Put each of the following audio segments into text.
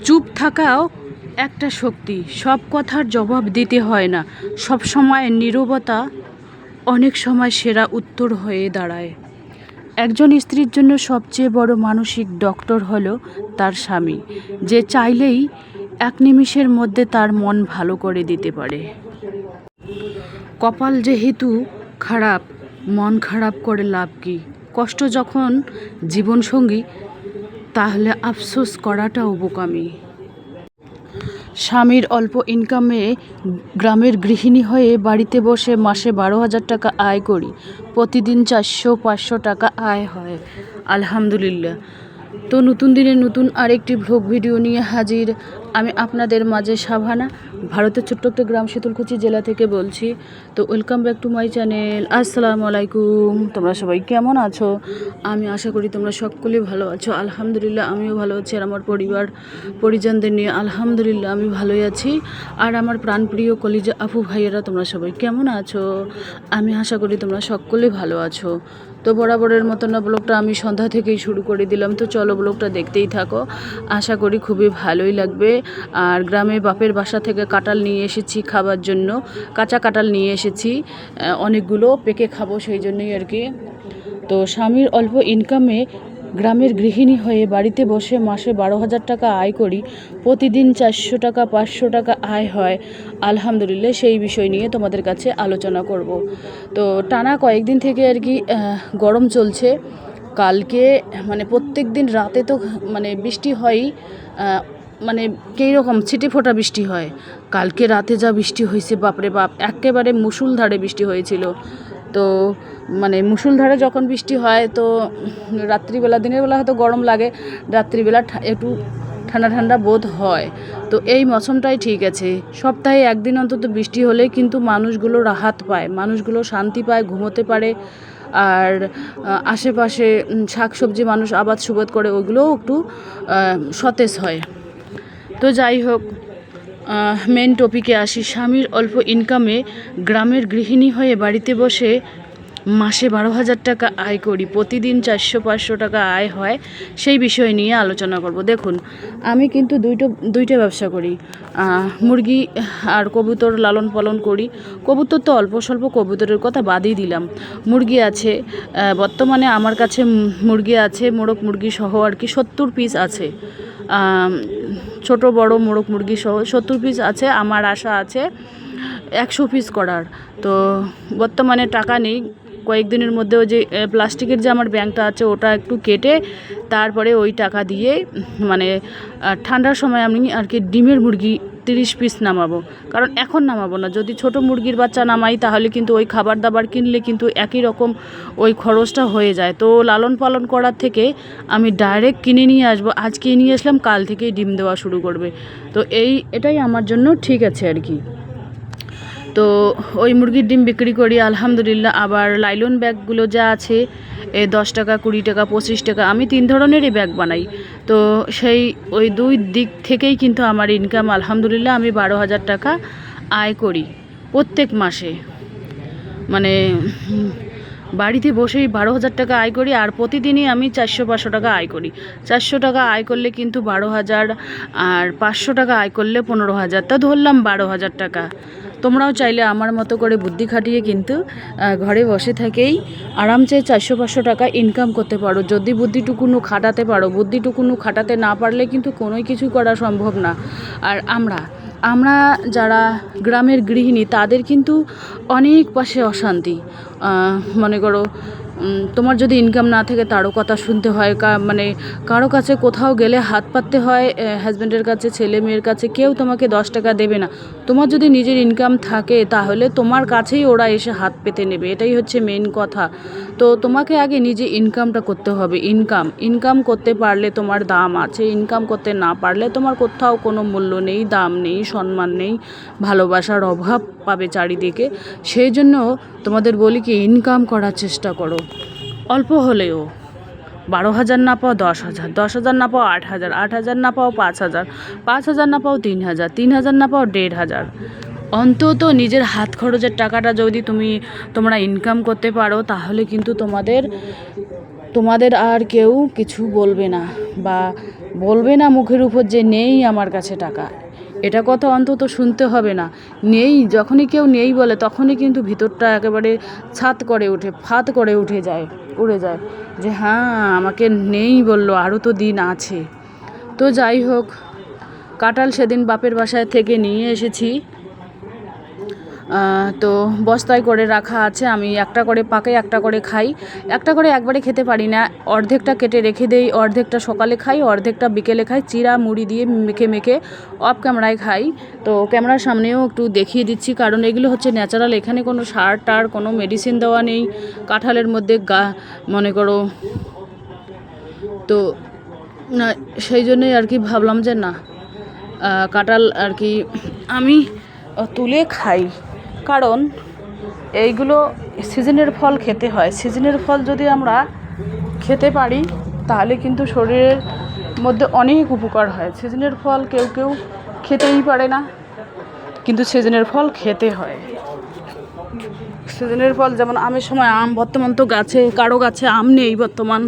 চুপ থাকাও একটা শক্তি। সব কথার জবাব দিতে হয় না। সব সময় নীরবতা অনেক সময় সেরা উত্তর হয়ে দাঁড়ায়। একজন স্ত্রীর জন্য সবচেয়ে বড় মানসিক ডক্টর হলো তার স্বামী, যে চাইলেই এক নিমিষের মধ্যে তার মন ভালো করে দিতে পারে। কপাল যেহেতু খারাপ, মন খারাপ করে লাভ কি? কষ্ট যখন জীবনসঙ্গী, তাহলে আফসোস করাটাও বোকামি। স্বামীর অল্প ইনকামে গ্রামের গৃহিণী হয়ে বাড়িতে বসে মাসে 12,000 টাকা আয় করি। প্রতিদিন 400-500 টাকা আয় হয়, আলহামদুলিল্লাহ। তো নতুন দিনে নতুন আরেকটি ভ্লগ ভিডিও নিয়ে হাজির আমি আপনাদের মাঝে। সাভানা, ভারতের ছোট্ট একটা গ্রাম শীতলকুচি জেলা থেকে বলছি। তো welcome back to my channel. আসসালামু আলাইকুম। তোমরা সবাই কেমন আছো? আমি আশা করি তোমরা সকলেই ভালো আছো। আলহামদুলিল্লাহ আমিও ভালো আছি, আর আমার পরিবার পরিজনদের নিয়ে আলহামদুলিল্লাহ আমি ভালোই আছি। আর আমার প্রাণপ্রিয় কলিজা আপু ভাইয়েরা, তোমরা সবাই কেমন আছো? আমি আশা করি তোমরা সকলেই ভালো আছো। তো বরাবরের মতো না, ব্লগটা আমি সন্ধ্যা থেকেই শুরু করে দিলাম। তো চলো ব্লগটা দেখতেই থাকো, আশা করি খুবই ভালোই লাগবে। আর গ্রামে বাপের বাসা থেকে কাঁঠাল নিয়ে এসেছি খাবার জন্য। কাঁচা কাঁঠাল নিয়ে এসেছি অনেকগুলো, পেকে খাবো সেই জন্যই আর কি। তো স্বামীর অল্প ইনকামে গ্রামের গৃহিণী হয়ে বাড়িতে বসে মাসে 12,000 টাকা আয় করি। প্রতিদিন 400 টাকা 500 টাকা আয় হয়, আলহামদুলিল্লাহ। সেই বিষয় নিয়ে তোমাদের কাছে আলোচনা করব। তো টানা কয়েকদিন থেকে আর কি গরম চলছে। কালকে মানে প্রত্যেক দিন রাতে তো মানে বৃষ্টি হয়ই, মানে কীরকম ছিটে ফোঁটা বৃষ্টি হয়। কালকে রাতে যা বৃষ্টি হয়েছে, বাপরে বাপ, একেবারে মুষলধারে বৃষ্টি হয়েছিল। তো মানে মুষলধারে যখন বৃষ্টি হয়, তো রাত্রিবেলা, দিনের বেলা হয়তো গরম লাগে, রাত্রিবেলা একটু ঠান্ডা ঠান্ডা বোধ হয়। তো এই মৌসুমটাই ঠিক আছে। সপ্তাহে একদিন অন্তত বৃষ্টি হলে কিন্তু মানুষগুলো রাহাত পায়, মানুষগুলো শান্তি পায়, ঘুমোতে পারে। আর আশেপাশে শাকসবজি মানুষ আবাদ সুবাদ করে, ওগুলোও একটু সতেজ হয়। তো যাই হোক, মেন টপিকে আসি। স্বামীর অল্প ইনকামে গ্রামের গৃহিণী হয়ে বাড়িতে বসে মাসে 12,000 টাকা আয় করি। প্রতিদিন 400-500 টাকা আয় হয়, সেই বিষয় নিয়ে আলোচনা করব। দেখুন, আমি কিন্তু দুইটা ব্যবসা করি। মুরগি আর কবুতর লালন পালন করি। কবুতর তো অল্প স্বল্প, কবুতরের কথা বাদই দিলাম। মুরগি আছে, বর্তমানে আমার কাছে মুরগি আছে, মোরগ মুরগি সহ আর কি 70 পিস আছে। ছোট বড় মোরগ মুরগি সহ 70 পিস আছে। আমার আশা আছে 100 পিস করার। তো বর্তমানে টাকা নেই। কয়েকদিনের মধ্যে ওই যে প্লাস্টিকের যে আমার ব্যাংকটা আছে, ওটা একটু কেটে তারপরে ওই টাকা দিয়ে মানে ঠান্ডার সময় আমি আর কি ডিমের মুরগি 30 পিস নামাবো। কারণ এখন নামাবো না, যদি ছোট মুরগির বাচ্চা নামাই তাহলে কিন্তু ওই খাবার দাবার কিনলে কিন্তু একই রকম ওই খরচটা হয়ে যায়। তো লালন পালন করার থেকে আমি ডাইরেক্ট কিনে নিয়ে আসবো। আজকে নিয়ে আসলাম, কাল থেকেই ডিম দেওয়া শুরু করবে। তো এটাই আমার জন্য ঠিক আছে আর কি। তো ওই মুরগির ডিম বিক্রি করি, আলহামদুলিল্লাহ। আবার লাইলন ব্যাগগুলো যা আছে, 10 টাকা 20 টাকা 25 টাকা, আমি 3 ধরনেরই ব্যাগ বানাই। তো সেই ওই দুই দিক থেকেই কিন্তু আমার ইনকাম, আলহামদুলিল্লাহ। আমি 12,000 টাকা আয় করি প্রত্যেক মাসে। মানে বাড়িতে বসেই 12,000 টাকা আয় করি। আর প্রতিদিনই আমি 400-500 টাকা আয় করি। 400 টাকা আয় করলে কিন্তু 12,000, আর 500 টাকা আয় করলে 15,000, তা ধরলাম 12,000 টাকা। তোমরাও চাইলে আমার মতো করে বুদ্ধি খাটিয়ে কিন্তু ঘরে বসে থেকেই আরামসে 400-500 টাকা ইনকাম করতে পারো, যদি বুদ্ধিটুকুনো খাটাতে পারো। বুদ্ধিটুকুনো খাটাতে না পারলে কিন্তু কোনোই কিছু করা সম্ভব না। আর আমরা যারা গ্রামের গৃহিণী, তাদের কিন্তু অনেক পাশে অশান্তি। মনে করো, তোমার যদি ইনকাম না থাকে, তারও কথা শুনতে হয়। মানে কারো কাছে কোথাও গেলে হাত পাততে হয়, হাজব্যান্ডের কাছে, ছেলে মেয়ের কাছে। কেউ তোমাকে 10 টাকা দেবে না। তোমার যদি নিজের ইনকাম থাকে, তাহলে তোমার কাছেই ওরা এসে হাত পেতে নেবে। এটাই হচ্ছে মেন কথা। তো তোমাকে আগে নিজে ইনকামটা করতে হবে। ইনকাম করতে পারলে তোমার দাম আছে, ইনকাম করতে না পারলে তোমার কোথাও কোনো মূল্য নেই, দাম নেই, সম্মান নেই, ভালোবাসার অভাব পাবে চারিদিকে। সেই জন্য তোমাদের বলি কি, ইনকাম করার চেষ্টা করো, অল্প হলেও। 12,000 না পাও 10,000, 10,000 না পাও 8,000, 8,000 না পাও 5,000, 5,000 না পাও 3,000, 3,000 না পাও 1,500। অন্তত নিজের হাত খরচের টাকাটা যদি তোমরা ইনকাম করতে পারো, তাহলে কিন্তু তোমাদের আর কেউ কিছু বলবে না, বা বলবে না মুখের উপর যে নেই আমার কাছে টাকা, এটা কথা অন্তত শুনতে হবে না। নেই, যখনই কেউ নেই বলে তখনই কিন্তু ভিতরটা একেবারে ছাত করে ওঠে, ফাত করে উঠে যায়, উড়ে যায় যে হ্যাঁ আমাকে নেই বললো, আরও তো দিন আছে। তো যাই হোক, কাঁঠাল সেদিন বাপের বাসায় থেকে নিয়ে এসেছি, তো বস্তায় করে রাখা আছে। আমি একটা করে পাকে, একটা করে খাই, একটা করে একবারে খেতে পারি না, অর্ধেকটা কেটে রেখে দেই, অর্ধেকটা সকালে খাই, অর্ধেকটা বিকেলে খাই, চিড়া মুড়ি দিয়ে মেখে মেখে অফ ক্যামেরায় খাই। তো ক্যামেরার সামনেও একটু দেখিয়ে দিচ্ছি, কারণ এগুলো হচ্ছে ন্যাচারাল, এখানে কোনো সার টার কোনো মেডিসিন দেওয়া নেই কাঁঠালের মধ্যে, মনে করো। তো সেই জন্যই আর কি ভাবলাম যে না, কাঁঠাল আর কি আমি তুলে খাই, কারণ এইগুলো সিজনের ফল খেতে হয়। সিজনের ফল যদি আমরা খেতে পারি তাহলে কিন্তু শরীরের মধ্যে অনেক উপকার হয়। সিজনের ফল কেউ কেউ খেতেই পারে না, কিন্তু সিজনের ফল খেতে হয়। সিজনের ফল যেমন আমের সময় আম, বর্তমান তো গাছে কারো গাছে আম নেই, বর্তমান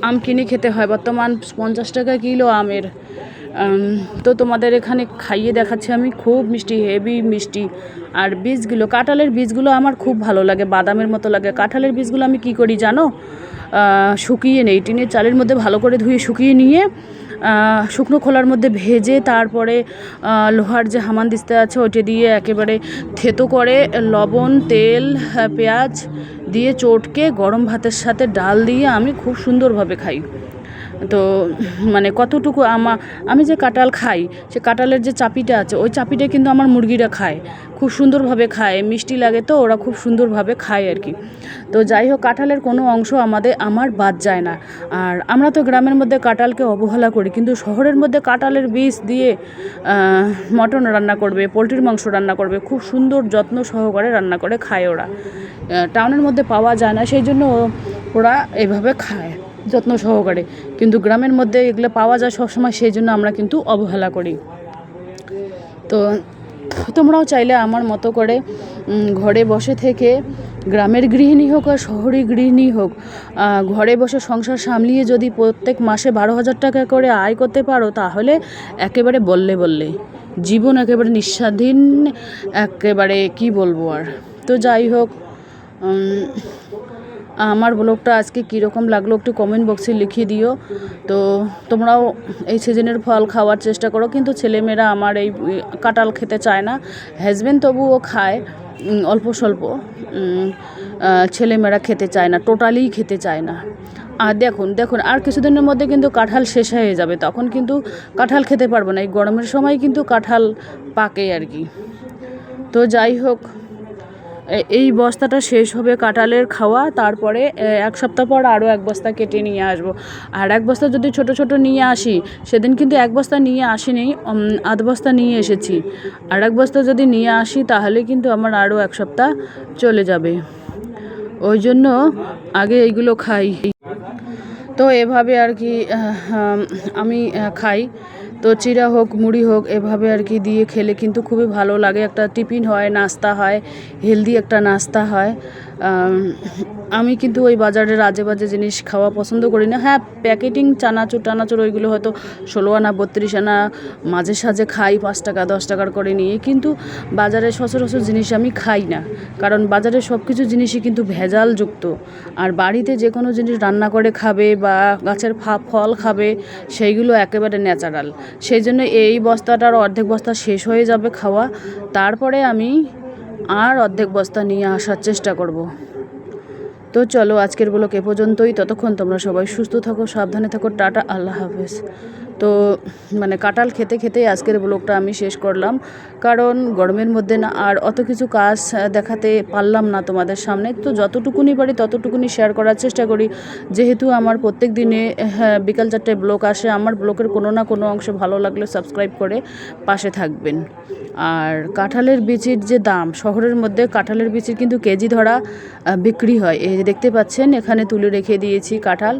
আম কিনে খেতে হয়, বর্তমান 50 টাকা কিলো আমের। তো তোমাদের এখানে খাইয়ে দেখাচ্ছি আমি, খুব মিষ্টি, হেভি মিষ্টি। আর বীজগুলো, কাঁঠালের বীজগুলো আমার খুব ভালো লাগে, বাদামের মতো লাগে। কাঁঠালের বীজগুলো আমি কি করি জানো, শুকিয়ে নেই, টিনের চালের মধ্যে ভালো করে ধুয়ে শুকিয়ে নিয়ে শুকনো খোলার মধ্যে ভেজে, তারপরে লোহার যে হামানদিস্তা আছে ওইটা দিয়ে একেবারে থেতো করে লবণ, তেল, পেঁয়াজ দিয়ে চটকে গরম ভাতের সাথে ডাল দিয়ে আমি খুব সুন্দরভাবে খাই। তো মানে কতটুকু আমি যে কাঁঠাল খাই, সে কাঁঠালের যে চাপিটা আছে ওই চাপিটা কিন্তু আমার মুরগিরা খায়, খুব সুন্দরভাবে খায়, মিষ্টি লাগে তো ওরা খুব সুন্দরভাবে খায় আর কি। তো যাই হোক, কাঁঠালের কোনো অংশ আমার বাদ যায় না। আর আমরা তো গ্রামের মধ্যে কাঁঠালকে অবহেলা করি, কিন্তু শহরের মধ্যে কাঁঠালের বীজ দিয়ে মটন রান্না করবে, পোলট্রির মাংস রান্না করবে, খুব সুন্দর যত্ন সহকারে রান্না করে খায় ওরা। টাউনের মধ্যে পাওয়া যায় না, সেই জন্য ওরা এভাবে খায় যত্ন সহকারে, কিন্তু গ্রামের মধ্যে এগুলো পাওয়া যায় সবসময়, সেই জন্য আমরা কিন্তু অবহেলা করি। তো তোমরাও চাইলে আমার মতো করে ঘরে বসে থেকে, গ্রামের গৃহিণী হোক আর শহরে গৃহিণী হোক, ঘরে বসে সংসার সামলিয়ে যদি প্রত্যেক মাসে 12,000 টাকা করে আয় করতে পারো, তাহলে একেবারে বললে জীবন একেবারে নিঃস্বাধীন, একেবারে কি বলবো আর। তো যাই হোক, আমার ব্লগটা আজকে কীরকম লাগলো একটু কমেন্ট বক্সে লিখিয়ে দিও। তো তোমরাও এই সিজনের ফল খাওয়ার চেষ্টা করো, কিন্তু ছেলেমেয়েরা আমার এই কাঁঠাল খেতে চায় না, হাজব্যান্ড তবুও খায় অল্প স্বল্প, ছেলেমেয়েরা খেতে চায় না, টোটালিই খেতে চায় না। আর দেখুন আর কিছুদিনের মধ্যে কিন্তু কাঁঠাল শেষ হয়ে যাবে, তখন কিন্তু কাঁঠাল খেতে পারবো না, এই গরমের সময় কিন্তু কাঁঠাল পাকে আর কি। তো যাই হোক, এই বস্তাটা শেষ হবে কাঁঠালের খাওয়া, তারপরে 1 সপ্তাহ পর আরও 1 বস্তা কেটে নিয়ে আসবো। আর 1 বস্তা যদি ছোট ছোট নিয়ে আসি, সেদিন কিন্তু 1 বস্তা নিয়ে আসিনি, আধ বস্তা নিয়ে এসেছি। আর 1 বস্তা যদি নিয়ে আসি তাহলে কিন্তু আমার আরও 1 সপ্তাহ চলে যাবে, ওই জন্য আগে এইগুলো খাই। তো এভাবে আর কি আমি খাই। তো চিড়া হোক, মুড়ি হোক, এভাবে আর কি দিয়ে খেলে কিন্তু খুবই ভালো লাগে, একটা টিফিন হয়, নাস্তা হয়, হেলদি একটা নাস্তা হয়। আমি কিন্তু ওই বাজারের আজে বাজে জিনিস খাওয়া পছন্দ করি না। হ্যাঁ, প্যাকেটিং চানাচুর ওইগুলো হয়তো 16 আনা 32 আনা মাঝে সাঝে খাই, 5 টাকা 10 টাকার করে নিয়ে, কিন্তু বাজারের সচরাচর জিনিস আমি খাই না, কারণ বাজারের সব কিছু জিনিসই কিন্তু ভেজালযুক্ত। আর বাড়িতে যে কোনো জিনিস রান্না করে খাবে বা গাছের ফল খাবে, সেইগুলো একেবারে ন্যাচারাল। সেই জন্য এই বস্তাটার অর্ধেক বস্তা শেষ হয়ে যাবে খাওয়া, তারপরে আমি আর অর্ধেক বস্তা নিয়ে আসার চেষ্টা করব। তো চলো, আজকের ব্লগ এ পর্যন্তই। ততক্ষণ তোমরা সবাই সুস্থ থাকো, সাবধানে থাকো, টাটা, আল্লাহ হাফেজ। তো মানে কাঁঠাল খেতে খেতেই আজকের ব্লগটা আমি শেষ করলাম, কারণ গরমের মধ্যে না আর অত কিছু কাজ দেখাতে পারলাম না তোমাদের সামনে। তো যতটুকুনি পারি ততটুকুনি শেয়ার করার চেষ্টা করি, যেহেতু আমার প্রত্যেক দিনে বিকাল 4টায় ব্লগ আসে। আমার ব্লগের কোনো না কোনো অংশ ভালো লাগলে সাবস্ক্রাইব করে পাশে থাকবেন। আর কাঁঠালের বিচির যে দাম, শহরের মধ্যে কাঁঠালের বিচির কিন্তু কেজি ধরা বিক্রি হয়। এই যে দেখতে পাচ্ছেন, এখানে তুলে রেখে দিয়েছি কাঁঠাল,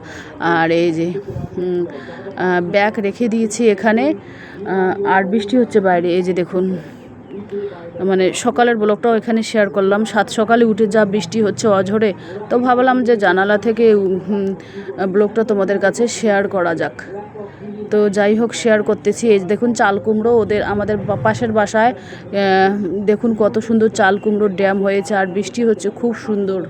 আর এই যে ব্যাগ রেখে দিয়েছি এখানে। আর বৃষ্টি হচ্ছে বাইরে, এই যে দেখুন, মানে সকালের ব্লগটাও এখানে শেয়ার করলাম। 7 সকালে উঠে যা বৃষ্টি হচ্ছে অঝরে, তো ভাবলাম যে জানালা থেকে ব্লগটা তোমাদের কাছে শেয়ার করা যাক। তো যাই হোক শেয়ার করতেছি। এই যে দেখুন চাল কুমড়ো, ওদের আমাদের পাশের বাসায় দেখুন কত সুন্দর চাল কুমড়োর ড্যাম হয়েছে, আর বৃষ্টি হচ্ছে খুব সুন্দর।